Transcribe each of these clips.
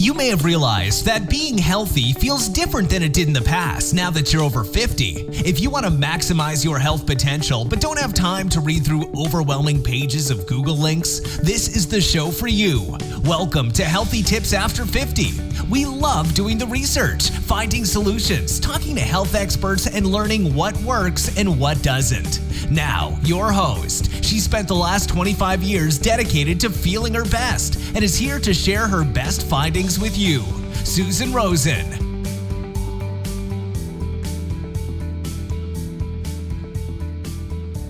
You may have realized that being healthy feels different than it did in the past now that you're over 50. If you want to maximize your health potential but don't have time to read through overwhelming pages of Google links, this is the show for you. Welcome to Healthy Tips After 50. We love doing the research, finding solutions, talking to health experts, and learning what works and what doesn't. Now, your host. She spent the last 25 years dedicated to feeling her best and is here to share her best findings with you, Susan Rosen.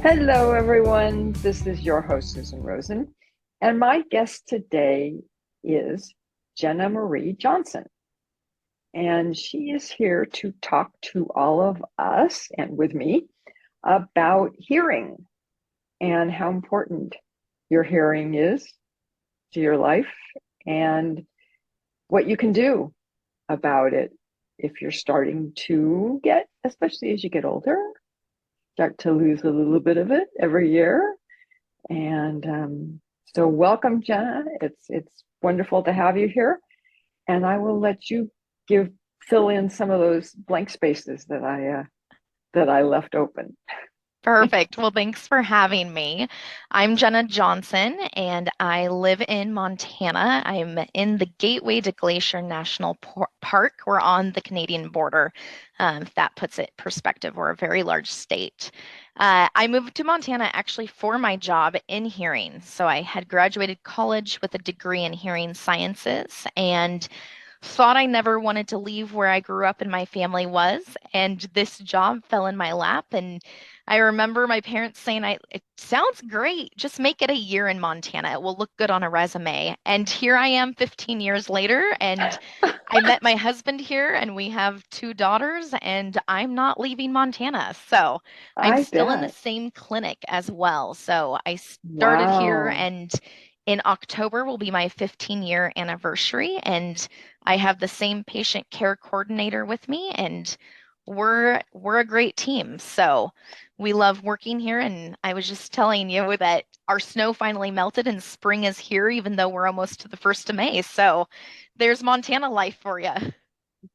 Hello, everyone. This is your host, Susan Rosen, and my guest today is Jenna Marie Johnson, and she is here to talk to all of us and with me about hearing and how important your hearing is to your life and what you can do about it if you're starting to get, especially as you get older, start to lose a little bit of it every year. And so welcome, Jenna. It's wonderful to have you here. And I will let you fill in some of those blank spaces that I left open. Perfect. Well, thanks for having me. I'm Jenna Johnson, and I live in Montana. I'm in the Gateway to Glacier National Park. We're on the Canadian border. If that puts it in perspective, we're a very large state. I moved to Montana actually for my job in hearing. So I had graduated college with a degree in hearing sciences and thought I never wanted to leave where I grew up and my family was. And this job fell in my lap. And I remember my parents saying, it sounds great. Just make it a year in Montana. It will look good on a resume. And here I am 15 years later. And I met my husband here and we have 2 daughters and I'm not leaving Montana. So I'm still in the same clinic as well. So I started here and in October will be my 15-year anniversary. And I have the same patient care coordinator with me and we're a great team. So we love working here. And I was just telling you that our snow finally melted and spring is here, even though we're almost to the 1st of May. So there's Montana life for you.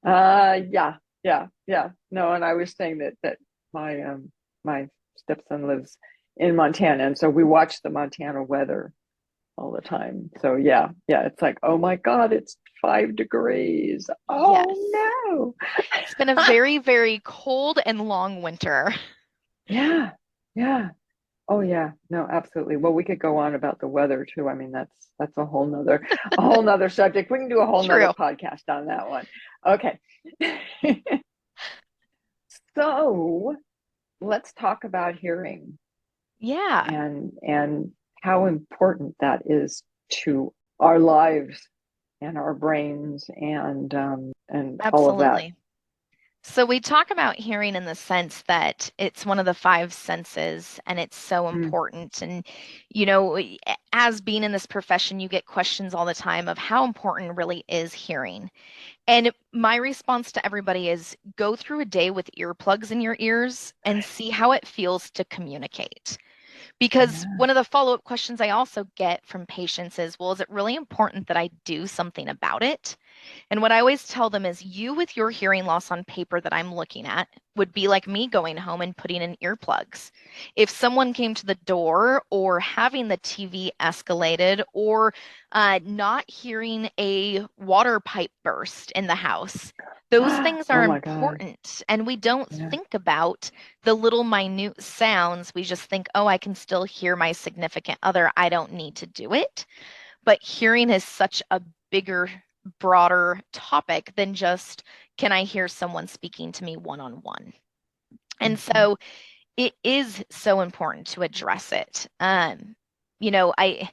Yeah. No, and I was saying that my my stepson lives in Montana, and so we watch the Montana weather all the time. So yeah, it's like, oh my God, it's 5 degrees. Oh yes. No. It's been a very, very cold and long winter. Yeah. Oh yeah, no, absolutely. Well, we could go on about the weather too. I mean, that's a whole nother subject. We can do a whole nother podcast on that one. Okay. So let's talk about hearing. Yeah. And how important that is to our lives and our brains and all of that. So we talk about hearing in the sense that it's one of the 5 senses and it's so important. And, you know, as being in this profession, you get questions all the time of how important really is hearing. And my response to everybody is go through a day with earplugs in your ears and see how it feels to communicate. Because one of the follow-up questions I also get from patients is, well, is it really important that I do something about it? And what I always tell them is you with your hearing loss on paper that I'm looking at would be like me going home and putting in earplugs. If someone came to the door or having the TV escalated or not hearing a water pipe burst in the house, those things are important. God. And we don't think about the little minute sounds. We just think, oh, I can still hear my significant other. I don't need to do it. But hearing is such a bigger, broader topic than just, can I hear someone speaking to me one-on-one? And so it is so important to address it. You know, I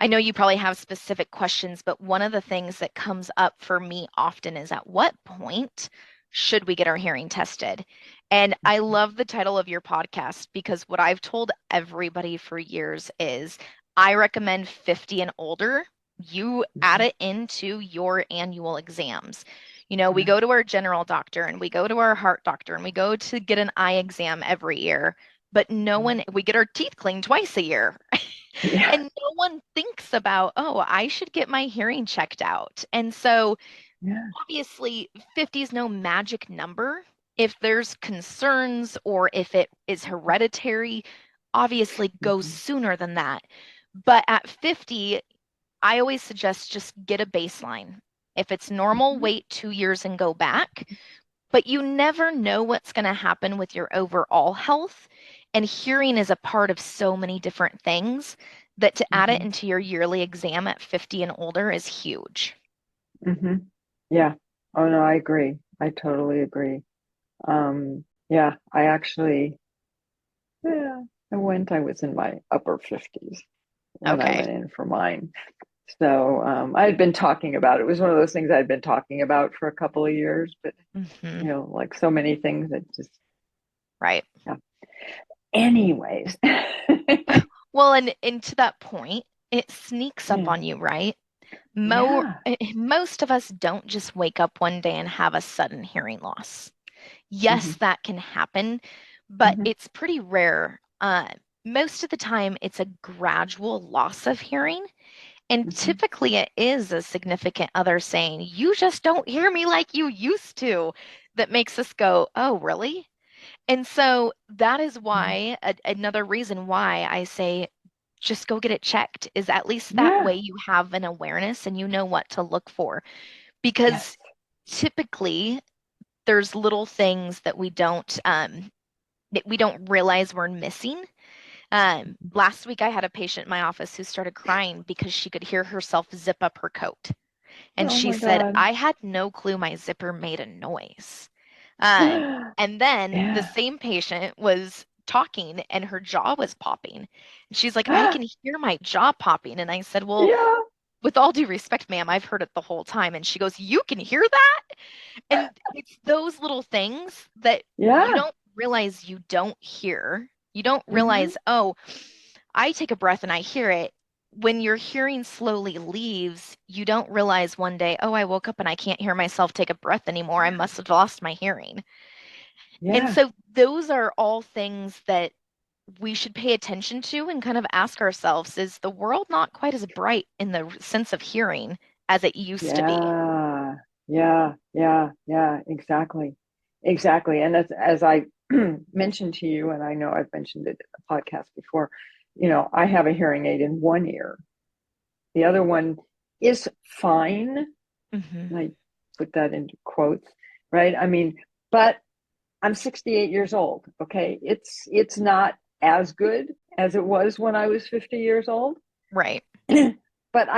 know you probably have specific questions, but one of the things that comes up for me often is at what point should we get our hearing tested? And I love the title of your podcast because what I've told everybody for years is I recommend 50 and older. You add it into your annual exams. You know, we go to our general doctor and we go to our heart doctor and we go to get an eye exam every year, but we get our teeth cleaned twice a year. Yeah. And no one thinks about, oh, I should get my hearing checked out. And so Yeah. obviously 50 is no magic number. If there's concerns or if it is hereditary, obviously go Mhm. sooner than that. But at 50, I always suggest just get a baseline. If it's normal, Mhm. wait 2 years and go back. But you never know what's going to happen with your overall health. And hearing is a part of so many different things that to add it Mhm. into your yearly exam at 50 and older is huge. Mhm. Yeah. Oh no, I agree. I totally agree. Yeah, I actually, yeah, I was in my upper 50s when I Okay. went in for mine. So I had been talking about it. It was one of those things I'd been talking about for a couple of years, but Hmm. like so many things that just, Right. yeah. Anyways, Well, and to that point, it sneaks up yeah, on you, right? yeah. Most of us don't just wake up one day and have a sudden hearing loss. Yes, Hmm. that can happen, but Hmm. it's pretty rare. Most of the time, it's a gradual loss of hearing. And Hmm. typically, it is a significant other saying, you just don't hear me like you used to, that makes us go, oh, really? And so that is why, another reason why I say just go get it checked is at least that Yeah. way you have an awareness and you know what to look for. Yes. Because typically there's little things that we don't realize we're missing. Last week I had a patient in my office who started crying because she could hear herself zip up her coat. And Oh she my said, God. I had no clue my zipper made a noise. And then the Yeah. same patient was talking and her jaw was popping. And she's like, I can hear my jaw popping. And I said, well, Yeah. with all due respect, ma'am, I've heard it the whole time. And she goes, you can hear that? And it's those little things that you Yeah. don't realize you don't hear. You don't Hmm. realize, oh, I take a breath and I hear it. When your hearing slowly leaves, you don't realize one day, oh, I woke up and I can't hear myself take a breath anymore. I must have lost my hearing. And Yeah. so those are all things that we should pay attention to and kind of ask ourselves, is the world not quite as bright in the sense of hearing as it used to be? Yeah, yeah, yeah, yeah, exactly. Exactly. And as I mentioned to you, and I know I've mentioned it in the podcast before, I have a hearing aid in one ear. The other one is fine. Hmm. And I put that into quotes, right? I mean, but I'm 68 years old. Okay. It's not as good as it was when I was 50 years old. Right. But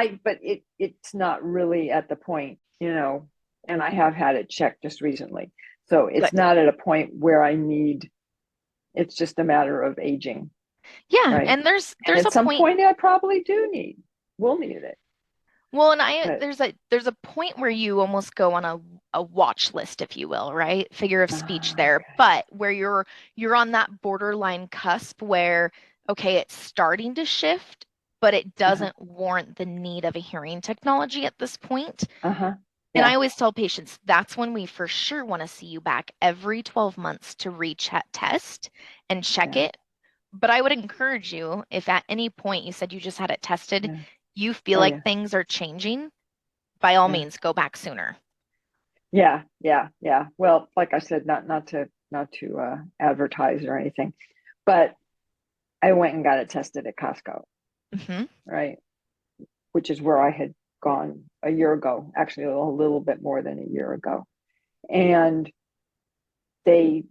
it's not really at the point, and I have had it checked just recently. So it's Good. not at a point where I need, it's just a matter of aging, Yeah, right? and there's And a at some point. point I probably will need it. Well, and I But there's a point where you almost go on a watch list, if you will, right? Figure of speech there, okay. but where you're on that borderline cusp where, okay, it's starting to shift, but it Uh-huh. doesn't warrant the need of a hearing technology at this point. Uh-huh. And I Yeah. always tell patients that's when we for sure want to see you back every 12 months to test and check Yeah. it. But I would encourage you, if at any point you said you just had it tested, Yeah. you feel Oh like yeah. things are changing, by all Yeah. means, go back sooner. Yeah. Yeah. Yeah. Well, like I said, not to advertise or anything, but I went and got it tested at Costco, Hmm. right? Which is where I had gone a year ago, actually a little bit more than a year ago. And they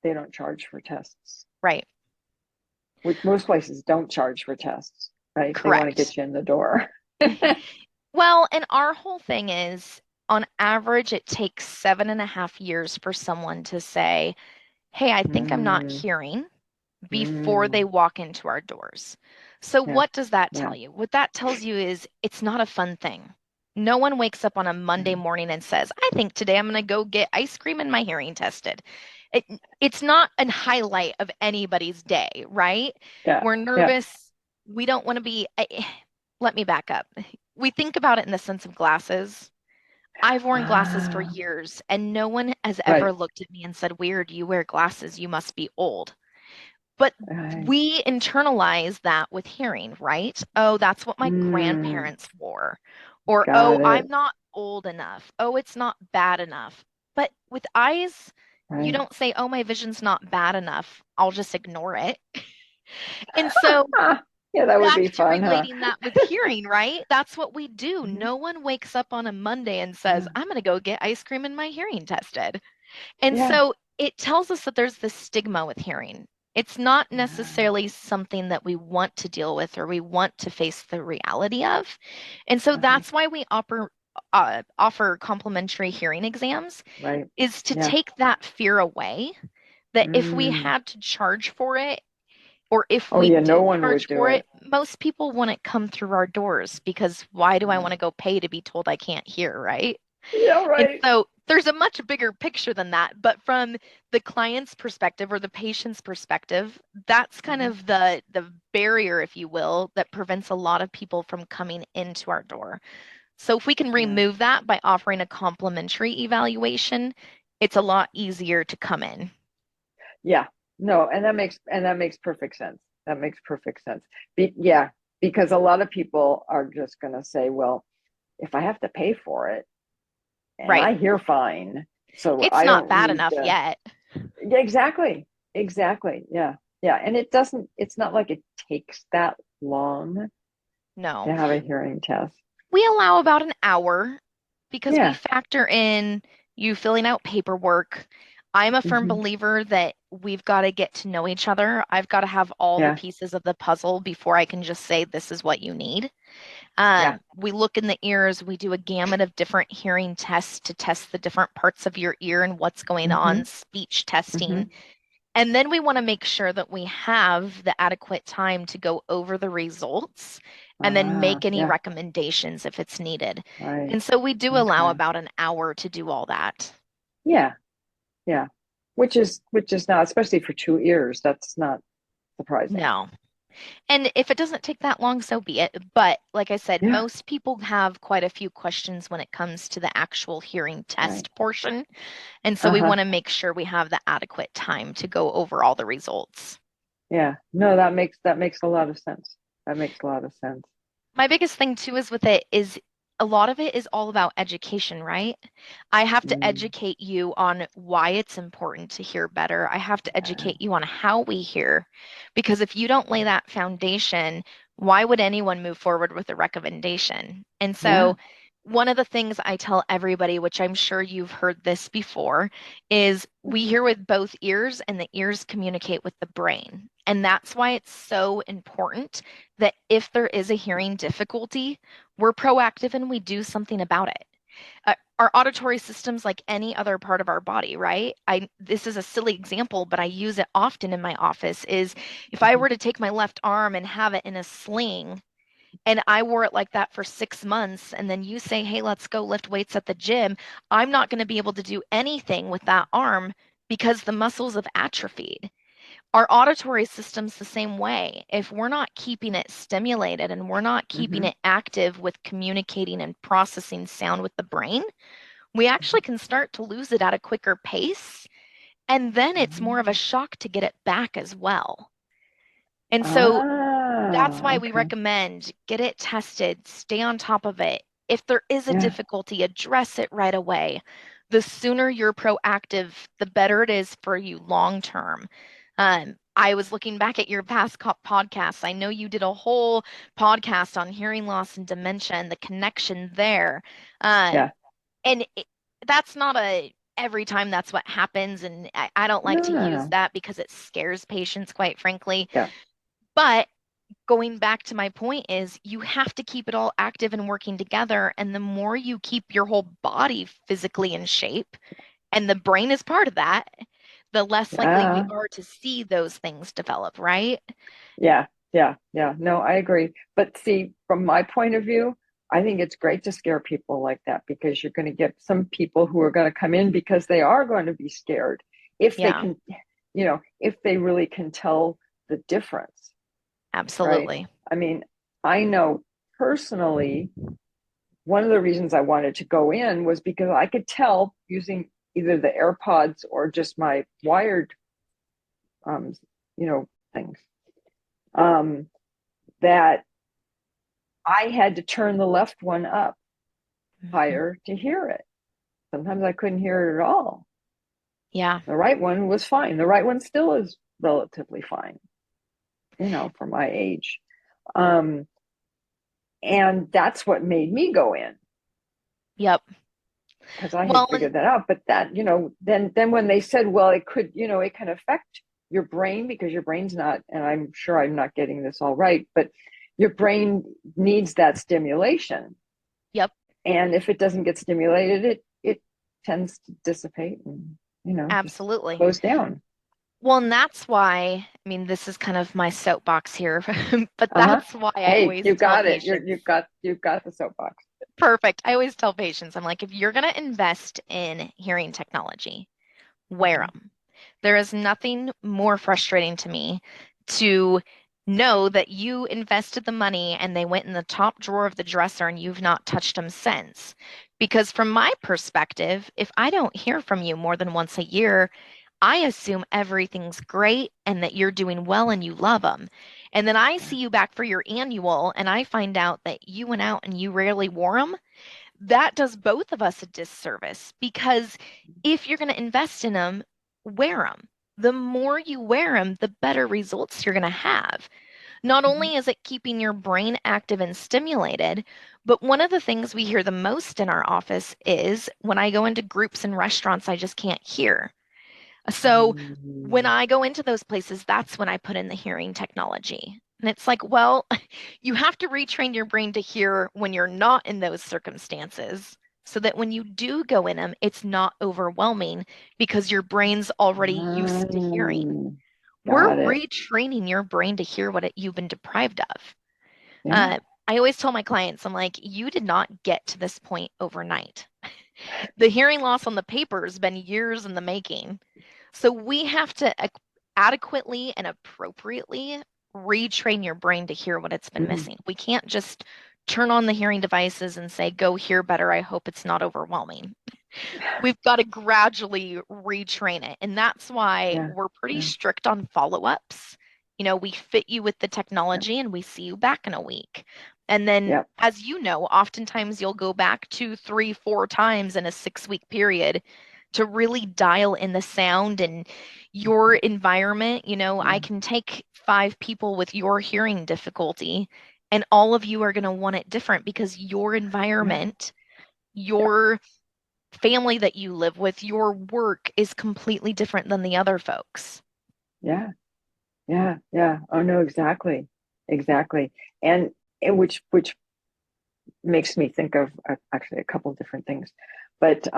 they don't charge for tests, Right. which most places don't charge for tests, right? They want to Correct. get you in the door. Well, and our whole thing is on average, it takes 7.5 years for someone to say, hey, I think I'm not Mm, hearing before they mm, walk into our doors. So, yeah, what does that yeah, tell you? What that tells you is it's not a fun thing. No one wakes up on a Monday yeah, morning and says, I think today I'm going to go get ice cream and my hearing tested. It, it's not a highlight of anybody's day, right? yeah, We're yeah. nervous. We don't want to be. Let me back up. We think about it in the sense of glasses. I've worn glasses for Ah, years, and no one has ever right. looked at me and said, weird, you wear glasses, you must be old. But Right. we internalize that with hearing, right? Oh, that's what my grandparents wore. Or, oh, Got I'm it. not old enough. Oh, it's not bad enough. But with eyes, you Right. don't say, oh, my vision's not bad enough. I'll just ignore it. And so Yeah, that would back be to fun, huh? relating that with hearing, right? That's what we do. Mhm. No one wakes up on a Monday and says, Yeah. I'm going to go get ice cream and my hearing tested. And Yeah. so it tells us that there's this stigma with hearing. It's not Yeah. necessarily something that we want to deal with or we want to face the reality of. And so Uh-huh. that's why we offer complimentary hearing exams, Right. is to Yeah. take that fear away that if we Mm. had to charge for it, or if Oh we yeah, no do one would charge do for it. it, most people wouldn't come through our doors because why do I want No. to go pay to be told I can't hear, right? Yeah, And right. so there's a much bigger picture than that. But from the client's perspective or the patient's perspective, that's kind Uh-huh. of the barrier, if you will, that prevents a lot of people from coming into our door. So if we can Yeah. remove that by offering a complimentary evaluation, it's a lot easier to come in. Yeah. No, and that makes perfect sense. That makes perfect sense. Yeah, because a lot of people are just going to say, well, if I have to pay for it and Right. I hear fine, so It's I not don't bad need enough to. yet. Yeah, exactly. Exactly. Yeah. Yeah. And it's not like it takes that long No. to have a hearing test. We allow about an hour because we Yeah. factor in you filling out paperwork. I'm a firm Hmm. believer that we've got to get to know each other. I've got to have all the Yeah. pieces of the puzzle before I can just say this is what you need. Yeah. We look in the ears, we do a gamut of different hearing tests to test the different parts of your ear and what's going Hmm. on, speech Hmm. testing. And then we want to make sure that we have the adequate time to go over the results and then make any Yeah. recommendations if it's needed. Right. And so we do allow Okay. about an hour to do all that. Yeah. Yeah. Which is not, especially for 2 ears, that's not surprising. No. And if it doesn't take that long, so be it. But like I said, Yeah. most people have quite a few questions when it comes to the actual hearing Right. test portion. And so we Uh-huh. want to make sure we have the adequate time to go over all the results. Yeah. No, that makes a lot of sense. That makes a lot of sense. My biggest thing too is with it is a lot of it is all about education, right? I have to Mm, educate you on why it's important to hear better. I have to yeah. educate you on how we hear. Because if you don't lay that foundation, why would anyone move forward with a recommendation? And Yeah. so, one of the things I tell everybody, which I'm sure you've heard this before, is we hear with both ears and the ears communicate with the brain. And that's why it's so important that if there is a hearing difficulty, we're proactive and we do something about it. Our auditory system's like any other part of our body, right? This is a silly example, but I use it often in my office is if I Mhm. were to take my left arm and have it in a sling and I wore it like that for 6 months and then you say, "Hey, let's go lift weights at the gym," I'm not going to be able to do anything with that arm because the muscles have atrophied. Our auditory system's the same way. If we're not keeping it stimulated and we're not keeping Mhm. it active with communicating and processing sound with the brain, we actually can start to lose it at a quicker pace. And then it's more of a Mhm. shock to get it back as well. And so that's why we Okay. recommend get it tested, stay on top of it. If there is a Yeah. difficulty, address it right away. The sooner you're proactive, the better it is for you long term. I was looking back at your past podcasts. I know you did a whole podcast on hearing loss and dementia and the connection there. Um, Yeah. and that's not a every time that's what happens. And I don't like No, to no, use no. that because it scares patients, quite frankly. Yeah. But going back to my point is you have to keep it all active and working together. And the more you keep your whole body physically in shape, and the brain is part of that, the less likely we Yeah. are to see those things develop, right? Yeah. Yeah. Yeah. No, I agree. But see, from my point of view, I think it's great to scare people like that because you're going to get some people who are going to come in because they are going to be scared if they Yeah, can, if they really can tell the difference, right? absolutely. I mean, I know personally, one of the reasons I wanted to go in was because I could tell using either the AirPods or just my wired, um, things, that I had to turn the left one up higher to hear it. Sometimes I couldn't hear it at all. Yeah. The right one was fine. The right one still is relatively fine, for my age. And that's what made me go in, Yep. because I had Well, figured that out. But that, then when they said, well, it could, it can affect your brain, because your brain's not, and I'm sure I'm not getting this all right, but your brain needs that stimulation. yep. And if it doesn't get stimulated, it tends to dissipate and, just Absolutely. close down. Well, and that's why, I mean, this is kind of my soapbox here, but Uh-huh. that's why I Hey, always you tell got it. patients, You've got the soapbox. perfect. I always tell patients, I'm like, if you're going to invest in hearing technology, wear them. There is nothing more frustrating to me to know that you invested the money and they went in the top drawer of the dresser and you've not touched them since. Because from my perspective, if I don't hear from you more than once a year, I assume everything's great and that you're doing well and you love them. And then I see you back for your annual and I find out that you went out and you rarely wore them. That does both of us a disservice, because if you're going to invest in them, wear them. The more you wear them, the better results you're going to have. Not only is it keeping your brain active and stimulated, but one of the things we hear the most in our office is when I go into groups and restaurants, I just can't hear. So when I go into those places, that's when I put in the hearing technology. And it's like, well, you have to retrain your brain to hear when you're not in those circumstances, so that when you do go in them, it's not overwhelming because your brain's already used to hearing. We're Got it. retraining your brain to hear what you've been deprived of. Yeah. I always tell my clients, I'm like, you did not get to this point overnight. The hearing loss on the paper has been years in the making. So we have to adequately and appropriately retrain your brain to hear what it's been missing. We can't just turn on the hearing devices and say, go hear better. I hope it's not overwhelming. We've got to gradually retrain it. And that's why Yeah. we're pretty Yeah. strict on follow-ups. We fit you with the Yeah. technology and we see you back in a week. And then, Yep. as you know, oftentimes you'll go back 2, 3, 4 times in a 6-week period to really dial in the sound and your environment. I can take 5 people with your hearing difficulty, and all of you are going to want it different because your environment, your family that you live with, your work is completely different than the other folks. Yeah. Yeah. Yeah. Oh no, exactly. Exactly. And which makes me think of actually a couple of different things. But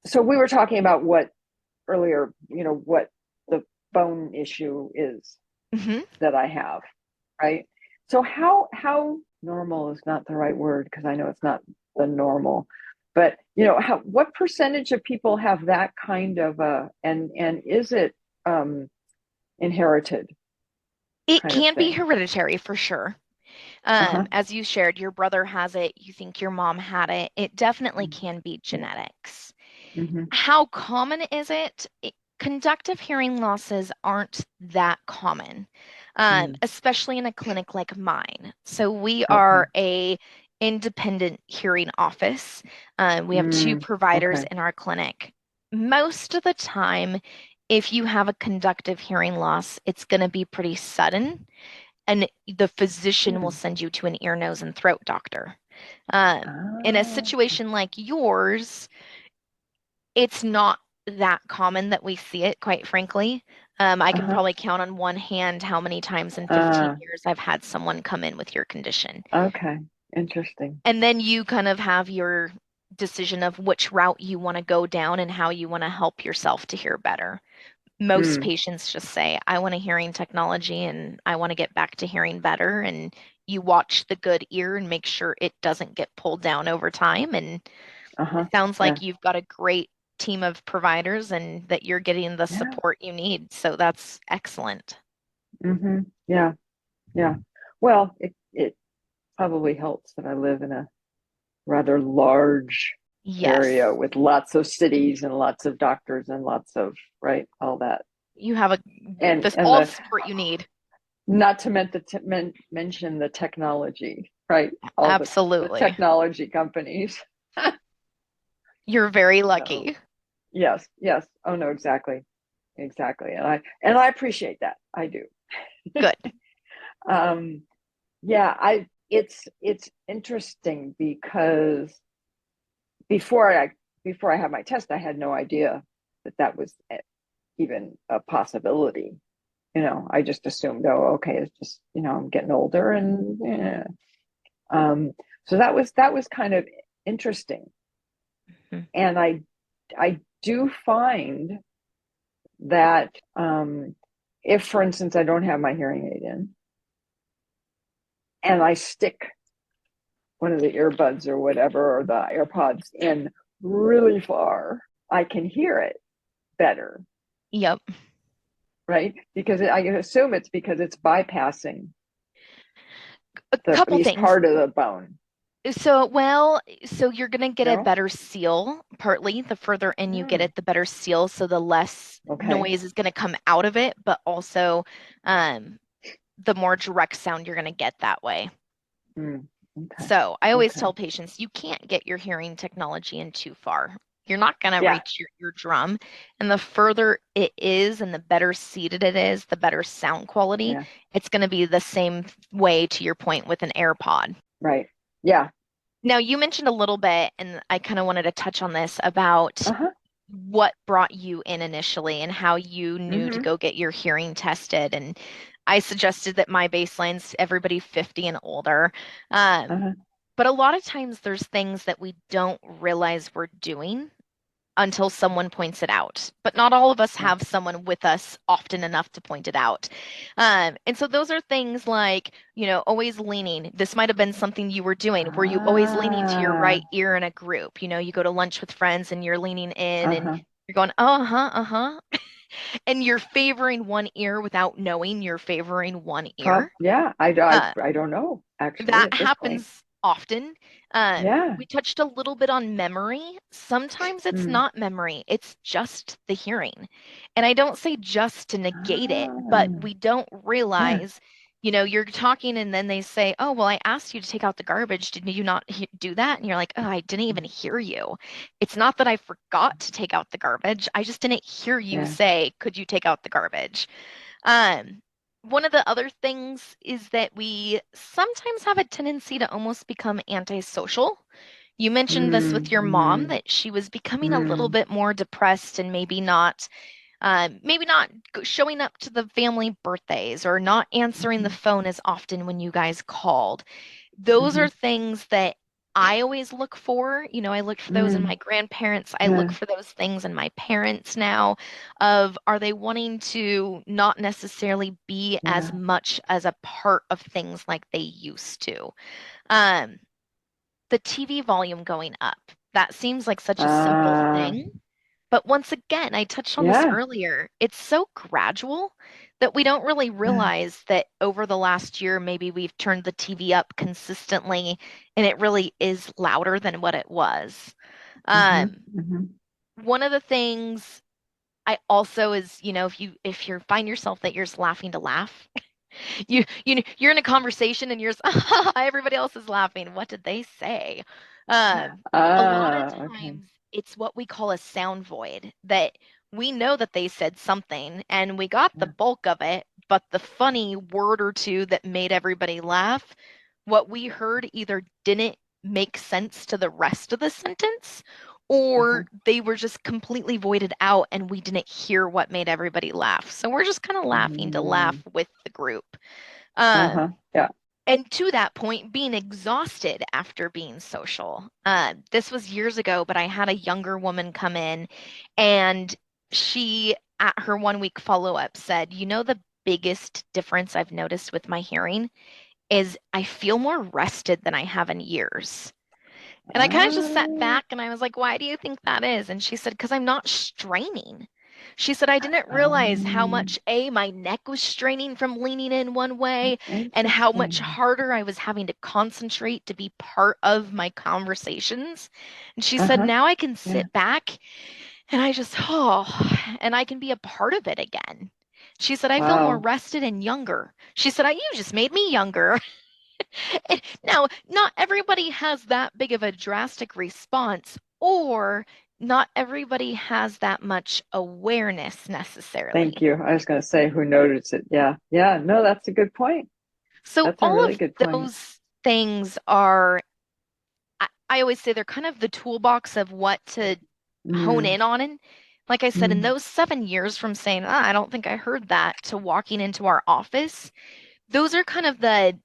so we were talking about what earlier, what the bone issue is that I have, right? So how normal is not the right word, because I know it's not the normal, but what percentage of people have that kind of and is it inherited It kind of can be thing? hereditary for sure. Uh-huh. As you shared, your brother has it, you think your mom had it. It definitely can be genetics. Mm-hmm. How common is it? Conductive hearing losses aren't that common, especially in a clinic like mine. So we Okay. are a independent hearing office. We have 2 providers Okay. in our clinic. Most of the time, if you have a conductive hearing loss, it's going to be pretty sudden, and the physician will send you to an ear, nose, and throat doctor. In a Ah, situation like yours, it's not that common that we see it, quite frankly. I can uh-huh. probably count on one hand how many times in 15 Uh, years I've had someone come in with your condition. okay. Interesting. And then you kind of have your decision of which route you want to go down and how you want to help yourself to hear better. Most patients just say, I want a hearing technology and I want to get back to hearing better. And you watch the good ear and make sure it doesn't get pulled down over time. And Uh-huh. it sounds Yeah. like you've got a great team of providers and that you're getting the Yeah. support you need. So that's excellent. Mm-hmm. Yeah. Yeah. Well, it probably helps that I live in a rather large area Yes, with lots of cities and lots of doctors and lots of, right, all that. you have And this and all the the support you need. Not to mention the technology, right? All the Absolutely. technology companies. You're very So lucky. yes, yes. Oh no, exactly, exactly. And I appreciate that. I do. Good. Um, yeah, I it's interesting because before I before I had my test, I had no idea that that was even a possibility. I just assumed, oh, okay, it's just, I'm getting older and yeah. Um, so that was kind of interesting. Mhm. And I do find that if, for instance, I don't have my hearing aid in and I stick one of the earbuds or whatever, or the AirPods in really far, I can hear it better, Yep. right? Because I assume it's because it's bypassing A at couple least things. part of the bone. So you're gonna get a No? better seal, partly. The further in you get Mm, it, the better seal, so the less okay. noise is gonna come out of it, but also um, the more direct sound you're gonna get that way. Mm, okay. So I always Okay. tell patients you can't get your hearing technology in too far. You're not gonna Yeah. reach your eardrum, and the further it is and the better seated it is, the better sound quality. Yeah. It's gonna be the same way to your point with an AirPod. Right. Yeah. Now, you mentioned a little bit, and I kind of wanted to touch on this about Uh-huh. what brought you in initially and how you knew to Mm-hmm. go get your hearing tested. And I suggested that my baseline's everybody 50 and older. Um, Uh-huh. but a lot of times there's things that we don't realize we're doing until someone points it out. But not all of us Yeah. have someone with us often enough to point it out. And so those are things like, always leaning. This might have been something you were doing. Were you always leaning to your Ah. right ear in a group? You go to lunch with friends and you're leaning in and Uh-huh. you're going, oh, uh-huh, uh-huh. And you're favoring one ear without knowing you're favoring one ear. Yeah. I, I, Uh, I don't know, actually, that at this point. happens often. Yeah. We touched a little bit on memory. Sometimes it's Mm. not memory, it's just the hearing. And I don't say just to negate it, but Ah. we don't Yeah. realize, you're talking and then they say, oh, well, I asked you to take out the garbage. Did you not do that? And you're like, oh, I didn't even hear you. It's not that I forgot to take out the garbage. I just didn't hear you Yeah. say, could you take out the garbage? Um, One of the other things is that we sometimes have a tendency to almost become antisocial. You mentioned this with Mm, your mom mm, that she was becoming a little mm, bit more depressed and maybe not showing up to the family birthdays or not answering the mhm, phone as often when you guys called. Those are mhm, things that I always look for. I looked for those in my mm. grandparents. I look Yeah. for those things in my parents now of are they wanting to not necessarily be as Yeah. much as a part of things like they used to. Um, the TV volume going up. That seems like such a simple Uh, thing. But once again, I touched on this yeah. earlier. It's so gradual that we don't really Yeah. realize that over the last year, maybe we've turned the TV up consistently and it really is louder than what it was. Mm-hmm, Um, mm-hmm. One of the things I also is, if you find yourself that you're just laughing to laugh, you're in a conversation and you're just, everybody else is laughing. What did they say? A lot of Okay. times it's what we call a sound void that we know that they said something and we got the Yeah. bulk of it, but the funny word or two that made everybody laugh, what we heard either didn't make sense to the rest of the sentence Uh-huh. or they were just completely voided out and we didn't hear what made everybody laugh. So we're just kind of laughing to laugh Mm, with the group. uh-huh. Um, Yeah. and to that point, being exhausted after being social. This was years ago, but I had a younger woman come in and she, at her 1 week follow-up, said, the biggest difference I've noticed with my hearing is I feel more rested than I have in years. And I kind of just sat Uh, back and I was like, why do you think that is? And she said, because I'm not straining. She said, I didn't realize how much my neck was straining from leaning in one way and how much interesting. harder I was having to concentrate to be part of my conversations. And she said, Uh-huh. now I can Yeah. sit back and and I can be a part of it again. She said, I feel more Wow. rested and younger. She said, you just made me younger. Now, not everybody has that big of a drastic response, or not everybody has that much awareness Thank necessarily. you. I was going to say who noticed it. Yeah. Yeah. No, that's a good point. So That's a all really of good point. those things are, I always say they're kind of the toolbox of what to hone Mm, in on. And like I said, in mm, those 7 years from saying, I don't think I heard that, to walking into our office, those are kind of the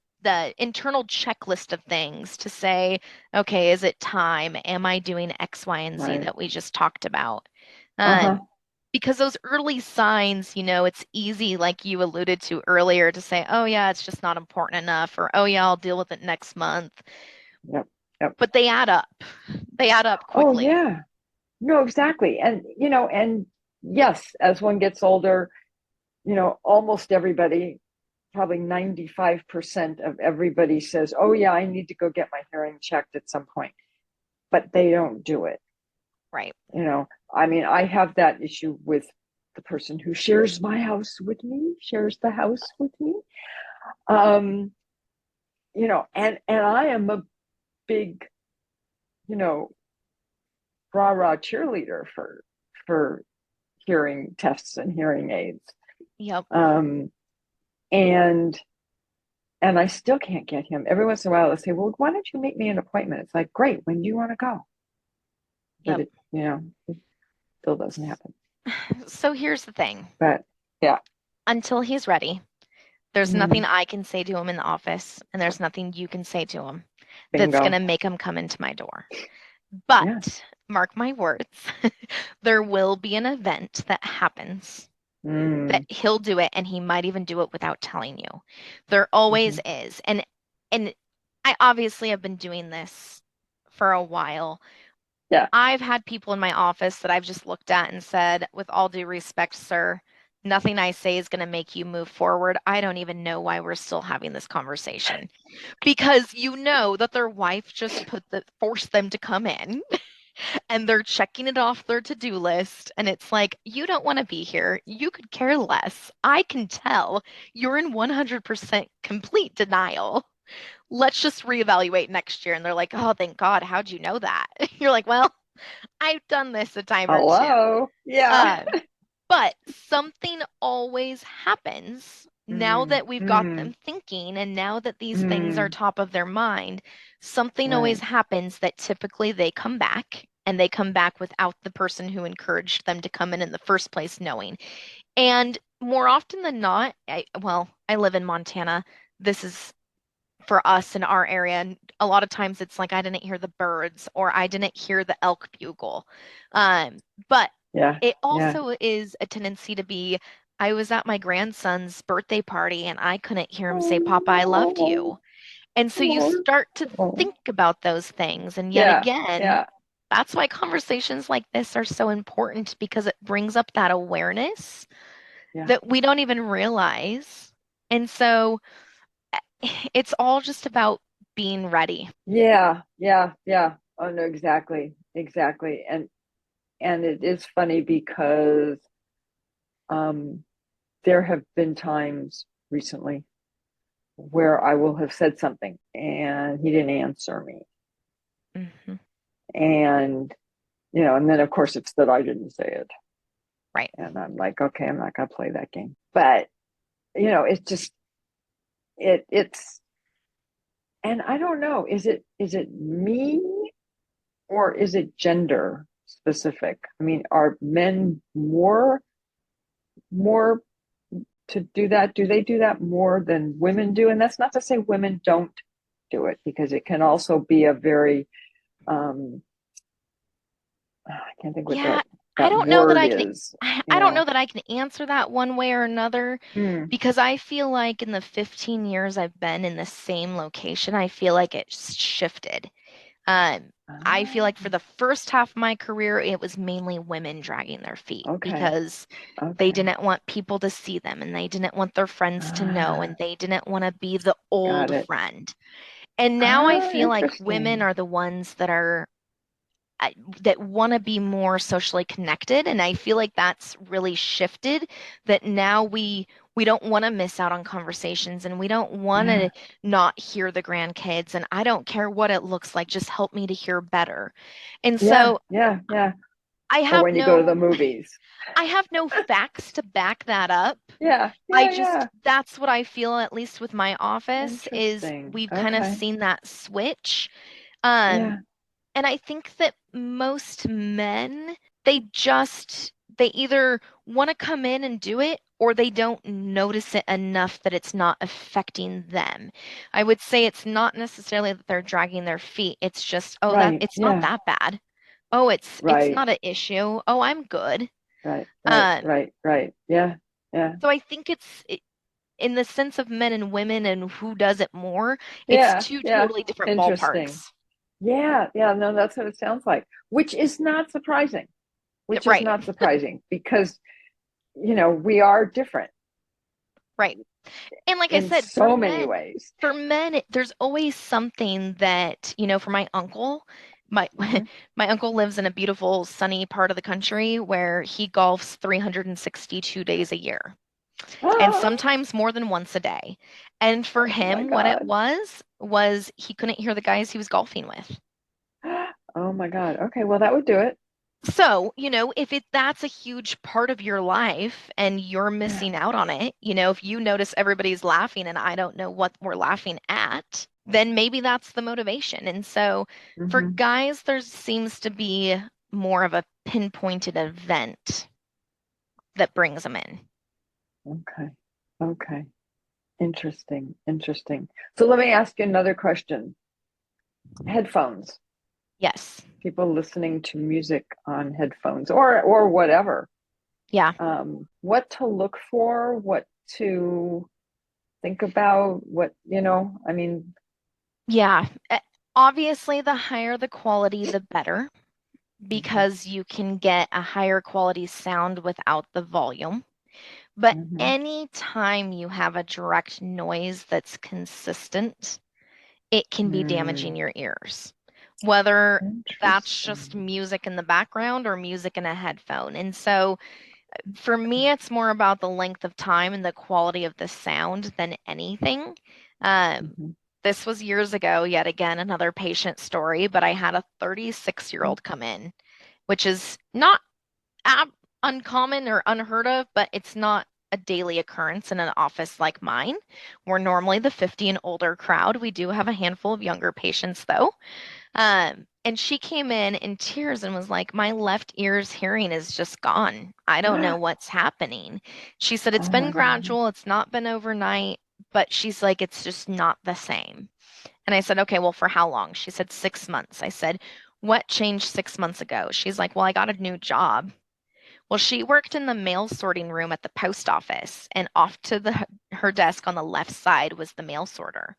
internal checklist of things to say, okay, is it time? Am I doing X, Y, and Z right. that we just talked about? Uh-huh. Um, because those early signs, it's easy, like you alluded to earlier, to say, oh yeah, it's just not important enough, or oh yeah, I'll deal with it next month. Yep. Yep. But they add up. They add up Oh, quickly. yeah. No, exactly. And, and yes, as one gets older, almost everybody, probably 95% of everybody says, oh, yeah, I need to go get my hearing checked at some point, but they don't do it. Right. I mean, I have that issue with the person who shares my house with me, shares the house with me. Um, and I am a big, you know, rah-rah cheerleader for hearing tests and hearing aids. Yep. Um, and and I still can't get him. Every once in a while, they'll say, "Well, why don't you make me an appointment?" It's like, great. When do you want to go? But Yep. it still doesn't happen. So here's the thing. But yeah, Until he's ready, there's nothing mm, I can say to him in the office, and there's nothing you can say to him that's going bingo. to make him come into my door. Yeah. But mark my words, there will be an event that happens that Mm, he'll do it, and he might even do it without telling you. There always mhm. is. And I obviously have been doing this for a while. Yeah. I've had people in my office that I've just looked at and said, with all due respect, sir, nothing I say is going to make you move forward. I don't even know why we're still having this conversation. Because you know that their wife just forced them to come in, and they're checking it off their to-do list. And it's like, you don't want to be here. You could care less. I can tell you're in 100% complete denial. Let's just reevaluate next year. And they're like, oh, thank God. How'd you know that? You're like, well, I've done this a time or two. Hello. Yeah. Uh, but something always happens now Mm, that we've got them mm, thinking, and now that these things are mm. top of their mind, something always Right. happens that typically they come back, and they come back without the person who encouraged them to come in the first place knowing. And more often than not, I live in Montana. This is for us in our area. And a lot of times it's like I didn't hear the birds, or I didn't hear the elk bugle. But Yeah. it Yeah. also is a tendency to be, I was at my grandson's birthday party and I couldn't hear him say, Papa, I loved Oh, you. And so you oh, start to oh. think about those things. And yet Yeah. again, Yeah. that's why conversations like this are so important, because it brings up that awareness Yeah. that we don't even realize. And so it's all just about being ready. Yeah. Yeah. Yeah. Oh no, exactly. Exactly. And it is funny because um there have been times recently where I will have said something and he didn't answer me. Hmm. And, and then of course it's that I didn't say it. Right. And I'm like, okay, I'm not going to play that game. But, it's just, it's, and I don't know, is it me or is it gender specific? I mean, are men more to do that? Do they do that more than women do? And that's not to say women don't do it, because it can also be a very I can't think what Yeah, I that don't know that word I can is. I don't know that I can answer that one way or another, Mm. because I feel like in the 15 years I've been in the same location, I feel like it's shifted. Um, I feel like for Ah, the first half of my career, it was mainly women dragging their feet okay, because they okay. didn't want people to see them, and they didn't want their friends to know, Ah, and they didn't want to be the got old it. friend. And now I Ah, feel like women interesting. are the ones that are that want to be more socially connected. And I feel like that's really shifted, that now we don't want to miss out on conversations, and we don't want Yeah. to not hear the grandkids, and I don't care what it looks like, just help me to hear better. And Yeah. so Yeah. Yeah. I Or have when you go to the no movies. I have no facts to back that up. Yeah. I Yeah. just Yeah. that's what I feel, at least with my office, is Interesting. we've kind of Okay. seen that switch. Um, Yeah. and I think that most men, they either want to come in and do it, or they don't notice it enough that it's not affecting them. I would say it's not necessarily that they're dragging their feet. It's just, oh, that Right. it's not Yeah. that bad. Oh, it's Right. not an issue. Oh, I'm good. Right. Right. Um, Right. Right. Yeah. Yeah. so I think in the sense of men and women and who does it more, it's Yeah. two Yeah. totally different Interesting. ballparks. Yeah. Yeah. No, that's what it sounds like, which is not surprising, which is Right, not surprising because, we are different right. And like I in said, so many ways. there's always something that, for my uncle, my Hmm. my uncle lives in a beautiful sunny part of the country where he golfs 362 days a year, and Oh, sometimes more than once a day. And for oh my him, what it God. was he couldn't hear the guys he was golfing with. Oh my God. Okay. Well, that would do it. So, if that's a huge part of your life and you're Yeah. missing out on it, if you notice everybody's laughing and I don't know what we're laughing at, then maybe that's the motivation. And so for Hmm. guys, there seems to be more of a pinpointed event that brings them in. Okay. Okay. Interesting. Interesting. So let me ask you another question. Headphones, Yes. people listening to music on headphones or whatever. Yeah. What to look for, what to think about, I mean, Yeah. Obviously, the higher the quality, the better, hmm. because you can get a higher quality sound without the volume. But Hmm. anytime you have a direct noise that's consistent, it can be damaging Mm, your ears, whether that's just interesting. music in the background or music in a headphone. And so for me, it's more about the length of time and the quality of the sound than anything. Um, Hmm. this was years ago, yet again, another patient story, but I had a 36-year-old come in, which is not ab uncommon or unheard of, but it's not a daily occurrence in an office like mine. We're normally the 50 and older crowd. We do have a handful of younger patients though. And she came in tears and was like, my left ear's hearing is just gone. I don't know what's happening. She said it's Oh been my God. gradual, it's not been overnight, but she's like, it's just not the same. And I said, okay, well, for how long? She said 6 months. I said, what changed 6 months ago? She's like, well, I got a new job. Well, she worked in the mail sorting room at the post office, and off to her desk on the left side was the mail sorter.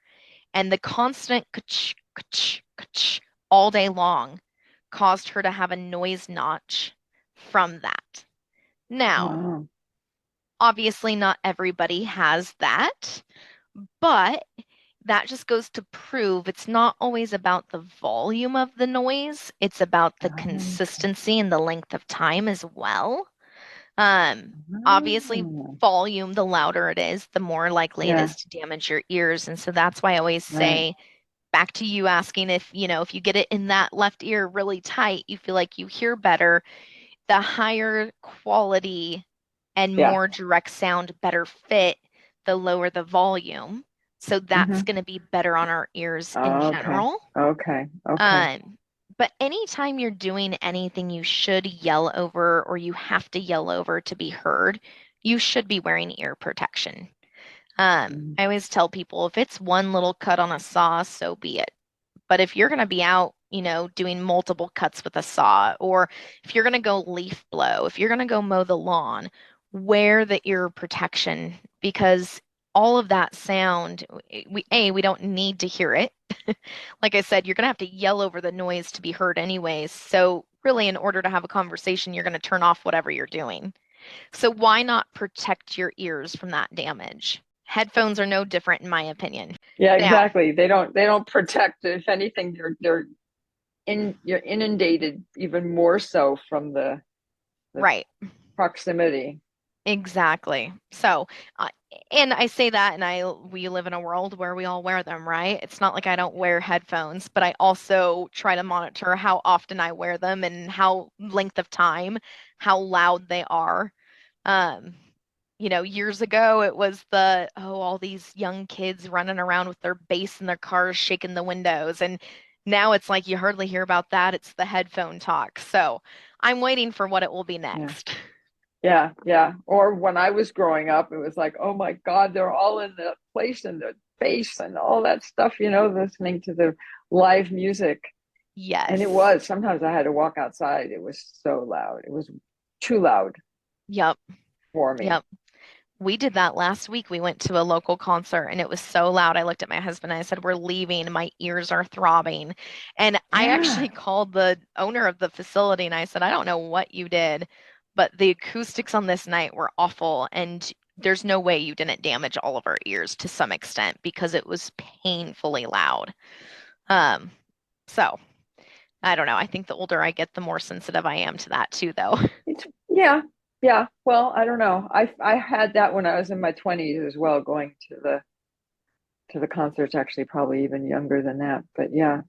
And the constant ka-ch, ka-ch, ka-ch all day long caused her to have a noise notch from that. Now, Wow. obviously, not everybody has that, but that just goes to prove it's not always about the volume of the noise, it's about the Okay. consistency and the length of time as well. Um, Obviously, Oh, volume, the louder it is, the more likely it yeah. is to damage your ears. And so that's why I always Right. say, back to you asking if, if you get it in that left ear really tight, you feel like you hear better, the higher quality and Yeah. more direct sound better fit, the lower the volume. So that's Hmm. going to be better on our ears in Okay. general. Okay. Okay. Um, but anytime you're doing anything you should yell over or you have to yell over to be heard, you should be wearing ear protection. Mm. I always tell people if it's one little cut on a saw, so be it. But if you're going to be out, doing multiple cuts with a saw, or if you're going to go leaf blow, if you're going to go mow the lawn, wear the ear protection, because all of that sound, we don't need to hear it. Like I said, you're going to have to yell over the noise to be heard anyways. So really, in order to have a conversation, you're going to turn off whatever you're doing. So why not protect your ears from that damage? Headphones are no different in my opinion. Yeah, Now, exactly. They don't protect. If anything, they're you're inundated even more so from the Right. proximity. Exactly. So, and I say that, and we live in a world where we all wear them, right? It's not like I don't wear headphones, but I also try to monitor how often I wear them and how length of time, how loud they are. Um, years ago it was all these young kids running around with their bass in their cars, shaking the windows, and now it's like you hardly hear about that. It's the headphone talk. So, I'm waiting for what it will be Yeah. next. Yeah. Or when I was growing up, it was like, oh my God, they're all in the place and the bass and all that stuff, listening to the live music. And it Yes. was, sometimes I had to walk outside. It was so loud. It was too loud Yep. for me. Yep. We did that last week. We went to a local concert and it was so loud. I looked at my husband and I said, "We're leaving. My ears are throbbing." And I Yeah. actually called the owner of the facility and I said, "I don't know what you did, but the acoustics on this night were awful. And there's no way you didn't damage all of our ears to some extent because it was painfully loud." Um, so I don't know. I think the older I get, the more sensitive I am to that too, though. Yeah. Well, I don't know. I had that when I was in my 20s as well, going to the concerts, actually probably even younger than that. But yeah,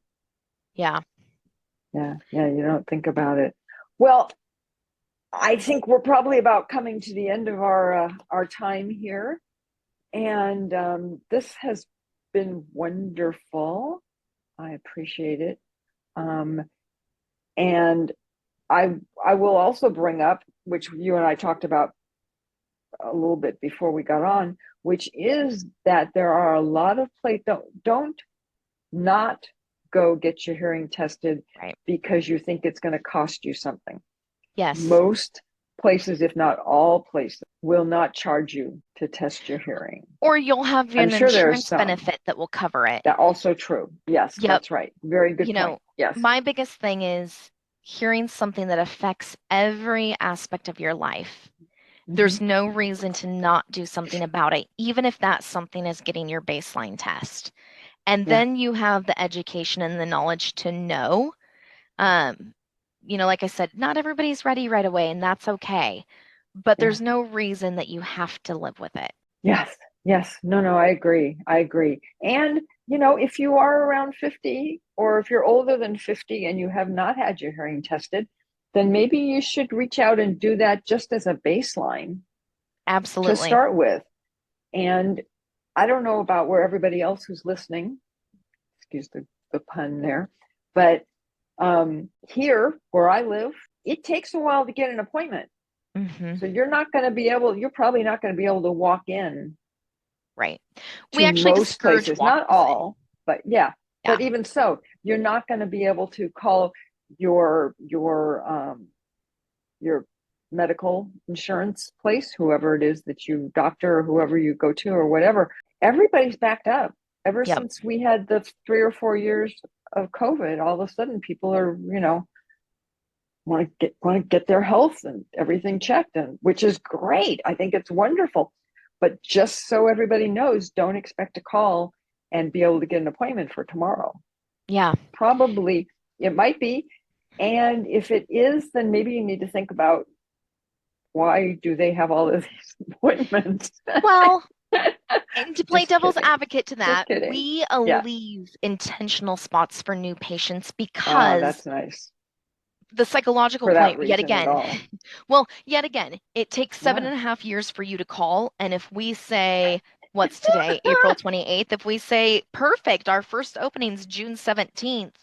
Yeah. you don't think about it. Well, I think we're probably about coming to the end of our time here, and this has been wonderful. I appreciate it. And I will also bring up, which you and I talked about a little bit before we got on, which is that there are a lot of places don't not go get your hearing tested Right. because you think it's going to cost you something. Yes. Most places, if not all places, will not charge you to test your hearing. Or you'll have I'm an sure there's insurance some. benefit that will cover it. That's also true. Yes, Yep. that's right. Very good point. Yes. My biggest thing is hearing something that affects every aspect of your life. There's no reason to not do something about it, even if that something is getting your baseline test. And then you have the education and the knowledge to know. Like I said, not everybody's ready right away, and that's okay. But there's no reason that you have to live with it. Yes. No, I agree. And, if you are around 50 or if you're older than 50 and you have not had your hearing tested, then maybe you should reach out and do that just as a baseline Absolutely. to start with. And I don't know about where everybody else who's listening, excuse the pun there, but here where I live, it takes a while to get an appointment. So you're probably not going to be able to walk in. Right. We actually most places, not all, but yeah. But even so, you're not going to be able to call your medical insurance place, whoever it is that you doctor or whoever you go to or whatever. Everybody's backed up. Ever since we had the 3 or 4 years of COVID, all of a sudden people are, want to get their health and everything checked, and which is great. I think it's wonderful. But just so everybody knows, don't expect to call and be able to get an appointment for tomorrow. Yeah. Probably it might be. And if it is, then maybe you need to think about, why do they have all of these appointments? Well, and to play devil's advocate to that, we leave intentional spots for new patients because that's nice. The psychological point, yet again, it takes 7.5 years for you to call. And if we say, what's today, April 28th, if we say, perfect, our first opening's June 17th,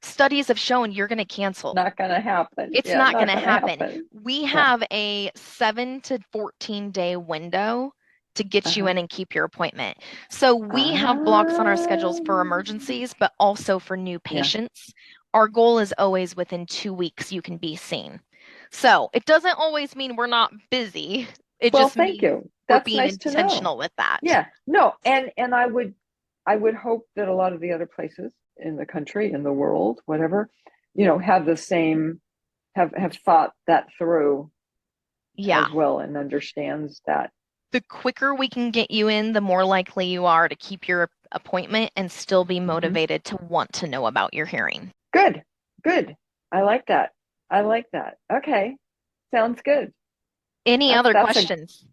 studies have shown you're going to cancel. Not going to happen. It's not going to happen. We have a 7 to 14 day window to get you in and keep your appointment. So we have blocks on our schedules for emergencies, but also for new patients. Our goal is always within 2 weeks you can be seen. So it doesn't always mean we're not busy. It just means we're being intentional with that. Yeah, no, and I would hope that a lot of the other places in the country, in the world, whatever, have the same, have thought that through as well, and understands that. The quicker we can get you in, the more likely you are to keep your appointment and still be motivated to want to know about your hearing. Good. Good. I like that. I like that. Okay. Sounds good. Any other That's questions?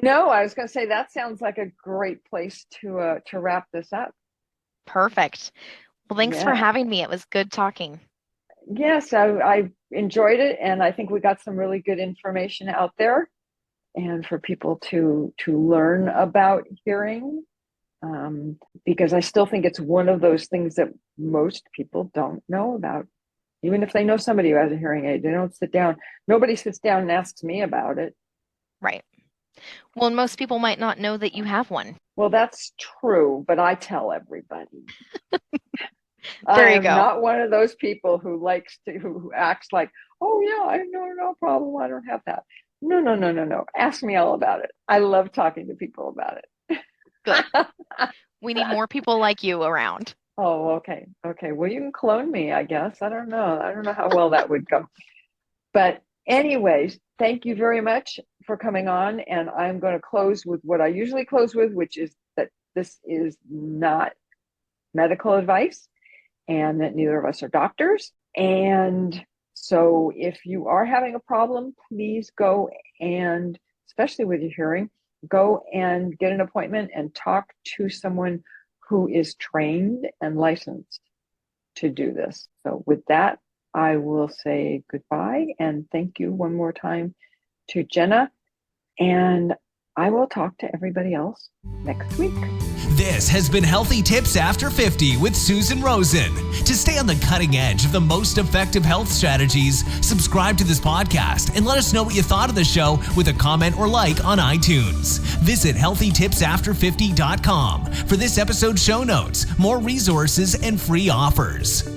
No, I was going to say that sounds like a great place to wrap this up. Perfect. Well, thanks for Yeah. having me. It was good talking. Yes, I enjoyed it, and I think we got some really good information out there, and for people to learn about hearing, because I still think it's one of those things that most people don't know about. Even if they know somebody who has a hearing aid, they don't sit down. Nobody sits down and asks me about it. Right. Well, and most people might not know that you have one. Well, that's true, but I tell everybody. There I you am go. not one of those people who acts like, oh yeah, I know, no problem. I don't have that. No, no, no, no, no. Ask me all about it. I love talking to people about it. Good. We need more people like you around. Oh, okay. Okay. Well, you can clone me, I guess. I don't know. I don't know how well that would go. But anyways, thank you very much for coming on. And I'm going to close with what I usually close with, which is that this is not medical advice and that neither of us are doctors. And so if you are having a problem, please go and, especially with your hearing, go and get an appointment and talk to someone who is trained and licensed to do this. So with that, I will say goodbye and thank you one more time to Jenna. And I will talk to everybody else next week. This has been Healthy Tips After 50 with Susan Rosen. To stay on the cutting edge of the most effective health strategies, subscribe to this podcast and let us know what you thought of the show with a comment or like on iTunes. Visit healthytipsafter50.com for this episode's show notes, more resources, and free offers.